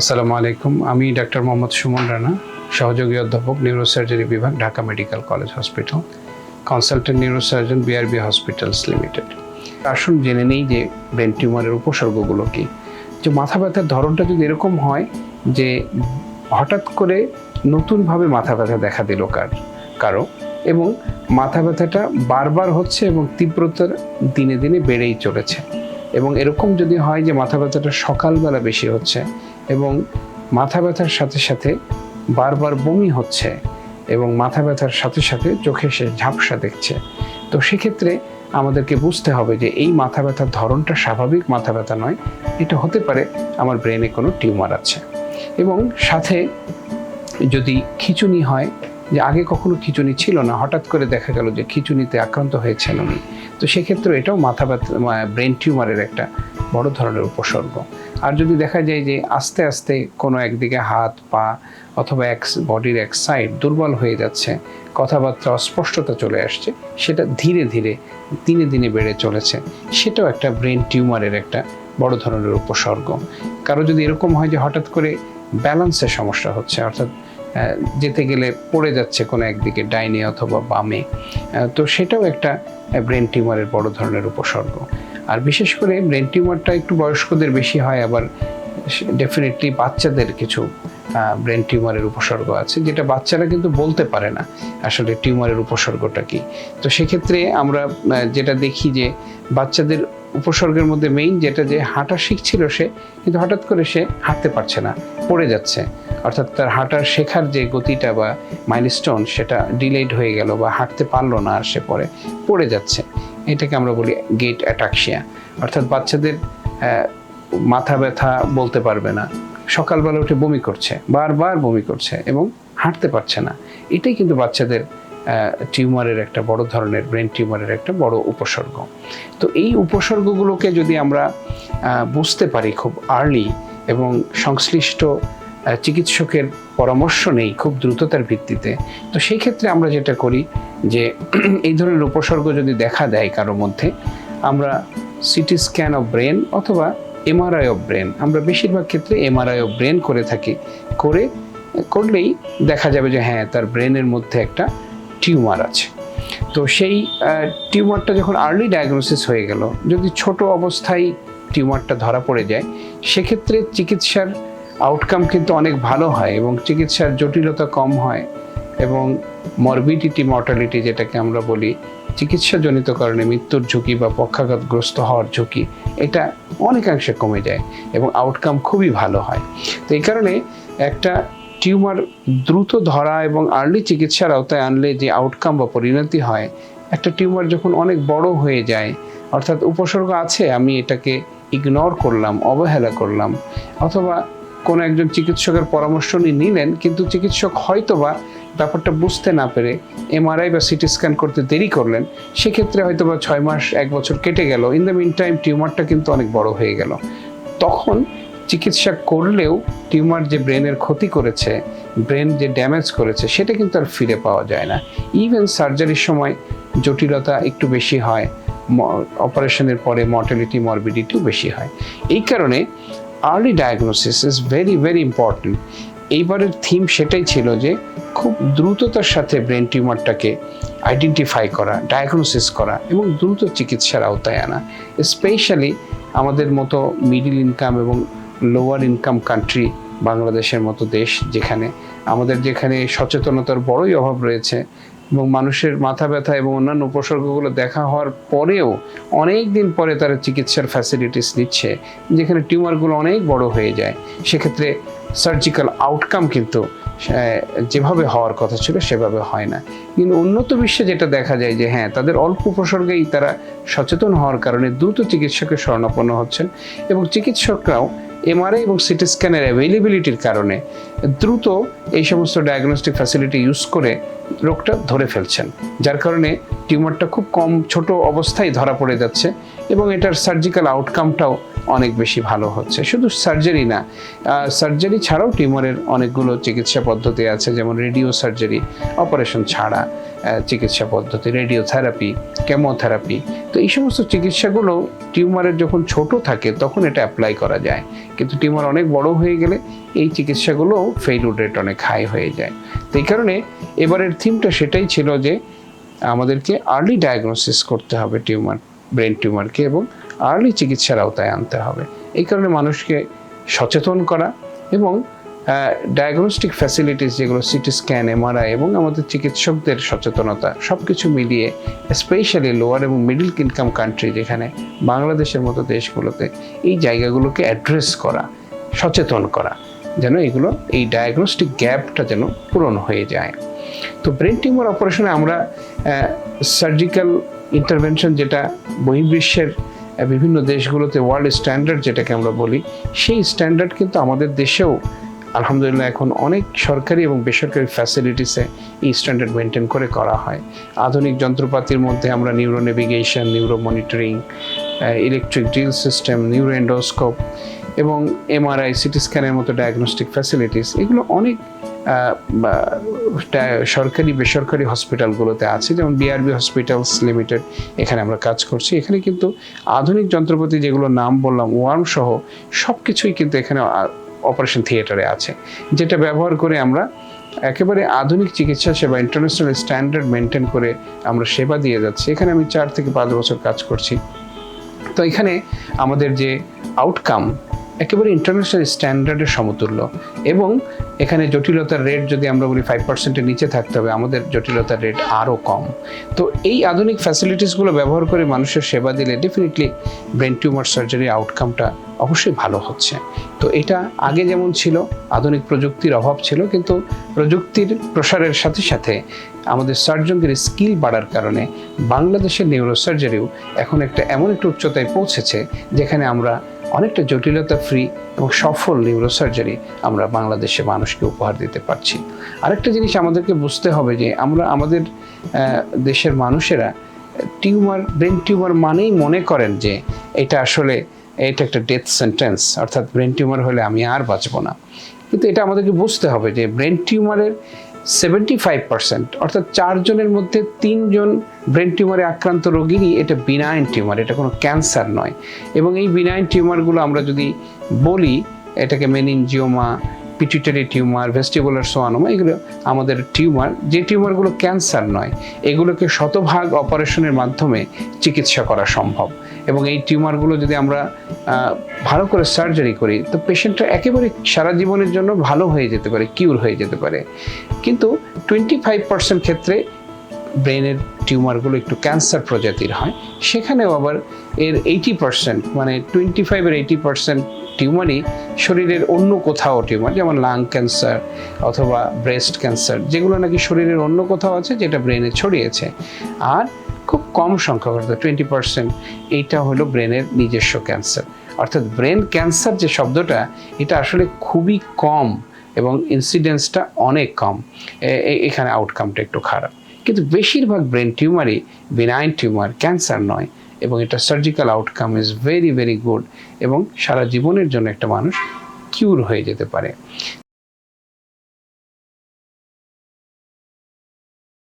আসসালামু আলাইকুম। আমি ডাক্তার মোহাম্মদ সুমন রানা, সহযোগী অধ্যাপক নিউরোসার্জারি বিভাগ, Dhaka medical college hospital, consultant neurosurgeon, BRB hospitals limited. আসুন জেনে নেই যে ব্রেন টিউমারের উপসর্গগুলো কী। যে মাথা ব্যথার ধরনটা যদি এরকম হয় যে হঠাৎ করে নতুনভাবে মাথা ব্যথা দেখা দিল কারো এবং মাথা ব্যথাটা বারবার হচ্ছে এবং তীব্রতার দিনে দিনে বেড়েই চলেছে, এবং এরকম যদি হয় যে মাথা ব্যথাটা সকালবেলা বেশি হচ্ছে এবং মাথা ব্যথার সাথে সাথে বারবার বমি হচ্ছে এবং মাথা ব্যথার সাথে সাথে চোখে সে ঝাপসা দেখছে, তো সেক্ষেত্রে আমাদেরকে বুঝতে হবে যে এই মাথা ব্যথার ধরনটা স্বাভাবিক মাথা ব্যথা নয়, এটা হতে পারে আমার ব্রেনে কোনো টিউমার আছে। এবং সাথে যদি খিঁচুনি হয়, যে আগে কখনো খিঁচুনি ছিল না, হঠাৎ করে দেখা গেল যে খিঁচুনিতে আক্রান্ত হয়েছেন উনি, তো সেক্ষেত্রে এটাও মাথা ব্যথা ব্রেন টিউমারের একটা বড় ধরনের উপসর্গ। আর যদি দেখা যায় যে আস্তে আস্তে কোনো একদিকে হাত পা অথবা বডির এক সাইড দুর্বল হয়ে যাচ্ছে, কথাবার্তা অস্পষ্টতা চলে আসছে, সেটা ধীরে ধীরে দিনে দিনে বেড়ে চলেছে, সেটাও একটা ব্রেন টিউমারের একটা বড় ধরনের উপসর্গ। কারো যদি এরকম হয় যে হঠাৎ করে ব্যালেন্সের সমস্যা হচ্ছে, অর্থাৎ যেতে গেলে পড়ে যাচ্ছে কোনো একদিকে, ডাইনে অথবা বামে, তো সেটাও একটা ব্রেন টিউমারের বড় ধরনের উপসর্গ। আর বিশেষ করে ব্রেন টিউমারটা একটু বয়স্কদের বেশি হয়, আবার ডেফিনেটলি বাচ্চাদের কিছু ব্রেন টিউমারের উপসর্গ আছে, যেটা বাচ্চারা কিন্তু বলতে পারে না আসলে টিউমারের উপসর্গটা কি। তো সেক্ষেত্রে আমরা যেটা দেখি যে বাচ্চাদের উপসর্গের মধ্যে মেইন যেটা, যে হাঁটা শিখছিল সে, কিন্তু হঠাৎ করে সে হাঁটতে পারছে না, পড়ে যাচ্ছে, অর্থাৎ তার হাঁটার শেখার যে গতিটা বা মাইলস্টোন সেটা ডিলেড হয়ে গেল বা হাঁটতে পারলো না, আর সে পড়ে যাচ্ছে। এটাকে আমরা বলি গেট অ্যাটাক্সিয়া। অর্থাৎ বাচ্চাদের মাথা ব্যথা বলতে পারবে না, সকালবেলা উঠে বমি করছে, বারবার বমি করছে এবং হাঁটতে পারছে না, এটাই কিন্তু বাচ্চাদের টিউমারের একটা বড় ধরনের ব্রেন টিউমারের একটা বড় উপসর্গ। তো এই উপসর্গগুলোকে যদি আমরা বুঝতে পারি খুব আর্লি এবং সংশ্লিষ্ট চিকিৎসকের পরামর্শ নেই খুব দ্রুততার ভিত্তিতে, তো সেই ক্ষেত্রে আমরা যেটা করি যে এই ধরনের উপসর্গ যদি দেখা দেয় কারো মধ্যে, আমরা সিটি স্ক্যান অফ ব্রেন অথবা এমআরআই অফ ব্রেন, আমরা বেশিরভাগ ক্ষেত্রে এমআরআই অফ ব্রেন করে থাকি, করলেই দেখা যাবে যে হ্যাঁ, তার ব্রেনের মধ্যে একটা টিউমার আছে। তো সেই টিউমারটা যখন আর্লি ডায়াগনোসিস হয়ে গেল, যদি ছোট অবস্থায় টিউমারটা ধরা পড়ে যায়, সেক্ষেত্রে চিকিৎসার আউটকাম কিন্তু অনেক ভালো হয় এবং চিকিৎসার জটিলতা কম হয় এবং মরবিডিটি মর্টালিটি যেটাকে আমরা বলি, চিকিৎসাজনিত কারণে মৃত্যুর ঝুঁকি বা পক্ষাঘাতগ্রস্ত হওয়ার ঝুঁকি, এটা অনেকাংশে কমে যায় এবং আউটকাম খুবই ভালো হয়। তো এই কারণে একটা টিউমার দ্রুত ধরা এবং আর্লি চিকিৎসার আওতায় আনলে যে আউটকাম বা পরিণতি হয়, একটা টিউমার যখন অনেক বড় হয়ে যায়, অর্থাৎ উপসর্গ আছে আমি এটাকে ইগনোর করলাম, অবহেলা করলাম, অথবা কোনো একজন চিকিৎসকের পরামর্শ নিলেন কিন্তু চিকিৎসক হয়তোবা ব্যাপারটা বুঝতে না পেরে এমআরআই বা সিটি স্ক্যান করতে দেরি করলেন, সেক্ষেত্রে হয়তোবা 6 মাস 1 বছর কেটে গেল, ইন দ্য মিন টাইম টিউমারটা কিন্তু অনেক বড় হয়ে গেল। তখন চিকিৎসা করলেও টিউমার যে ব্রেনের ক্ষতি করেছে, ব্রেন যে ড্যামেজ করেছে, সেটা কিন্তু আর ফিরে পাওয়া যায় না। ইভেন সার্জারির সময় জটিলতা একটু বেশি হয়, অপারেশনের পরে মর্টালিটি মরবিডিটিও বেশি হয়। এই কারণে early diagnosis is very very important. এইবারের থিম সেটাই ছিল যে খুব দ্রুততার সাথে ব্রেন টিউমারটাকে আইডেন্টিফাই করা, ডায়াগনোসিস করা এবং দ্রুত চিকিৎসার আওতায় আনা। স্পেশালি আমাদের মতো মিডিল ইনকাম এবং লোয়ার ইনকাম কান্ট্রি, বাংলাদেশের মতো দেশ, যেখানে সচেতনতার বড়ই অভাব রয়েছে এবং মানুষের মাথা ব্যথা এবং অন্যান্য উপসর্গগুলো দেখা হওয়ার পরেও অনেক দিন পরে তারা চিকিৎসার ফ্যাসিলিটিস নিচ্ছে, যেখানে টিউমারগুলো অনেক বড় হয়ে যায়, সেক্ষেত্রে সার্জিক্যাল আউটকাম কিন্তু যেভাবে হওয়ার কথা ছিল সেভাবে হয় না। কিন্তু উন্নত বিশ্বে যেটা দেখা যায় যে হ্যাঁ, তাদের অল্প উপসর্গেই তারা সচেতন হওয়ার কারণে দ্রুত চিকিৎসকের শরণাপন্ন হচ্ছেন এবং চিকিৎসকরাও এমআরআই এবং সিটি স্ক্যানের অ্যাভেলেবিলিটির কারণে দ্রুত এই সমস্ত ডায়াগনস্টিক ফ্যাসিলিটি ইউজ করে রোগটা ধরে ফেলছেন, যার কারণে টিউমারটা খুব কম ছোট অবস্থায় ধরা পড়ে যাচ্ছে এবং এটার সার্জিক্যাল আউটকামটাও অনেক বেশি ভালো হচ্ছে। শুধু সার্জারি না, সার্জারি ছাড়াও টিউমারের অনেকগুলো চিকিৎসা পদ্ধতি আছে, যেমন রেডিও সার্জারি, অপারেশন ছাড়া চিকিৎসা পদ্ধতি, রেডিওথেরাপি, কেমোথেরাপি। তো এই সমস্ত চিকিৎসাগুলো টিউমারের যখন ছোট থাকে তখন এটা অ্যাপ্লাই করা যায়, কিন্তু টিউমার অনেক বড় হয়ে গেলে এই চিকিৎসাগুলো ফেইলিউর রেট অনেক হাই হয়ে যায়। তো এই কারণে এবারের থিমটা সেটাই ছিল যে আমাদেরকে আর্লি ডায়াগনোসিস করতে হবে ব্রেন টিউমারকে এবং আর্লি চিকিৎসার আওতায় আনতে হবে। এই কারণে মানুষকে সচেতন করা এবং ডায়াগনস্টিক ফ্যাসিলিটিস যেগুলো সিটি স্ক্যান, এমআরআই এবং আমাদের চিকিৎসকদের সচেতনতা সব কিছু মিলিয়ে স্পেশালি লোয়ার এবং মিডল ইনকাম কান্ট্রি যেখানে বাংলাদেশের মতো দেশগুলোতে এই জায়গাগুলোকে অ্যাড্রেস করা, সচেতন করা যেন এগুলো এই ডায়াগনস্টিক গ্যাপটা যেন পূরণ হয়ে যায়। তো ব্রেন টিউমার অপারেশনে আমরা সার্জিক্যাল ইন্টারভেনশন যেটা বহির্বিশ্বের বিভিন্ন দেশগুলোতে ওয়ার্ল্ড স্ট্যান্ডার্ড যেটাকে আমরা বলি, সেই স্ট্যান্ডার্ড কিন্তু আমাদের দেশেও আলহামদুলিল্লাহ এখন অনেক সরকারি এবং বেসরকারি ফ্যাসিলিটিসে এই স্ট্যান্ডার্ড মেনটেন করে করা হয়। আধুনিক যন্ত্রপাতির মধ্যে আমরা neuro navigation, neuro monitoring, electric drill system, neuro endoscope এবং এমআরআই, সিটি স্ক্যানের মতো ডায়াগনস্টিক ফ্যাসিলিটিস এগুলো অনেক সরকারি বেসরকারি হসপিটালগুলোতে আছে, যেমন বিআরবি হসপিটালস লিমিটেড, এখানে আমরা কাজ করছি। এখানে কিন্তু আধুনিক যন্ত্রপাতি যেগুলো নাম বললাম, ওয়ার্ম সহ সব কিছুই কিন্তু এখানে অপারেশন থিয়েটারে আছে, যেটা ব্যবহার করে আমরা একেবারে আধুনিক চিকিৎসা সেবা ইন্টারন্যাশনাল স্ট্যান্ডার্ড মেনটেন করে আমরা সেবা দিয়ে যাচ্ছি। এখানে আমি 4 থেকে 5 বছর কাজ করছি। তো এখানে আমাদের যে আউটকাম একেবারে ইন্টারন্যাশনাল স্ট্যান্ডার্ডের সমতুল্য এবং এখানে জটিলতার রেট যদি আমরা বলি 5%-এর নিচে থাকতে হবে, আমাদের জটিলতার রেট আরও কম। তো এই আধুনিক ফ্যাসিলিটিসগুলো ব্যবহার করে মানুষের সেবা দিলে ডেফিনেটলি ব্রেন টিউমার সার্জারির আউটকামটা অবশ্যই ভালো হচ্ছে। তো এটা আগে যেমন ছিল, আধুনিক প্রযুক্তির অভাব ছিল, কিন্তু প্রযুক্তির প্রসারের সাথে সাথে আমাদের সার্জনদের স্কিল বাড়ার কারণে বাংলাদেশের নিউরোসার্জারিও এখন এমন একটা উচ্চতায় পৌঁছেছে যেখানে আমরা অনেকটা জটিলতা ফ্রি এবং সফল নিউরোসার্জারি আমরা বাংলাদেশে মানুষকে উপহার দিতে পারছি। আরেকটা জিনিস আমাদেরকে বুঝতে হবে যে আমরা আমাদের দেশের মানুষেরা ব্রেন টিউমার মানেই মনে করেন যে এটা একটা ডেথ সেন্টেন্স, অর্থাৎ ব্রেন টিউমার হলে আমি আর বাঁচবো না। কিন্তু এটা আমাদেরকে বুঝতে হবে যে ব্রেন টিউমারের 75% অর্থাৎ 4 জনের মধ্যে 3 জন ব্রেন টিউমারে আক্রান্ত রোগীরই এটা বিনাইন টিউমার, এটা কোনো ক্যান্সার নয়। এবং এই বিনাইন টিউমারগুলো আমরা যদি বলি, এটাকে মেনিনজিওমা, পিটুইটারি টিউমার, ভেস্টিবুলার সোয়ানোমা, এগুলো আমাদের টিউমার, যে টিউমারগুলো ক্যান্সার নয়, এগুলোকে শতভাগ অপারেশনের মাধ্যমে চিকিৎসা করা সম্ভব। এবং এই টিউমারগুলো যদি আমরা ভালো করে সার্জারি করি তো পেশেন্টটা একেবারে সারা জীবনের জন্য ভালো হয়ে যেতে পারে, কিউর হয়ে যেতে পারে। কিন্তু 25% ক্ষেত্রে ব্রেনের টিউমারগুলো একটু ক্যান্সার প্রজাতির হয়, সেখানেও আবার এর 80% মানে 25 এর 80% টিউমারই শরীরের অন্য কোথাও টিউমার, যেমন লাং ক্যান্সার অথবা ব্রেস্ট ক্যান্সার, যেগুলো নাকি শরীরের অন্য কোথাও আছে যেটা ব্রেনে ছড়িয়েছে। আর খুব কম সংখ্যক অর্থাৎ 20% এইটা হলো ব্রেনের নিজস্ব ক্যান্সার। অর্থাৎ ব্রেন ক্যান্সার যে শব্দটা, এটা আসলে খুবই কম এবং ইনসিডেন্সটা অনেক কম, এখানে আউটকামটা একটু খারাপ। কিন্তু বেশিরভাগ ব্রেন টিউমারই বিনাইন টিউমার, ক্যান্সার নয়, এবং এটা surgical outcome is very very good এবং সারা জীবনের জন্য একটা মানুষ কিউর হয়ে যেতে পারে।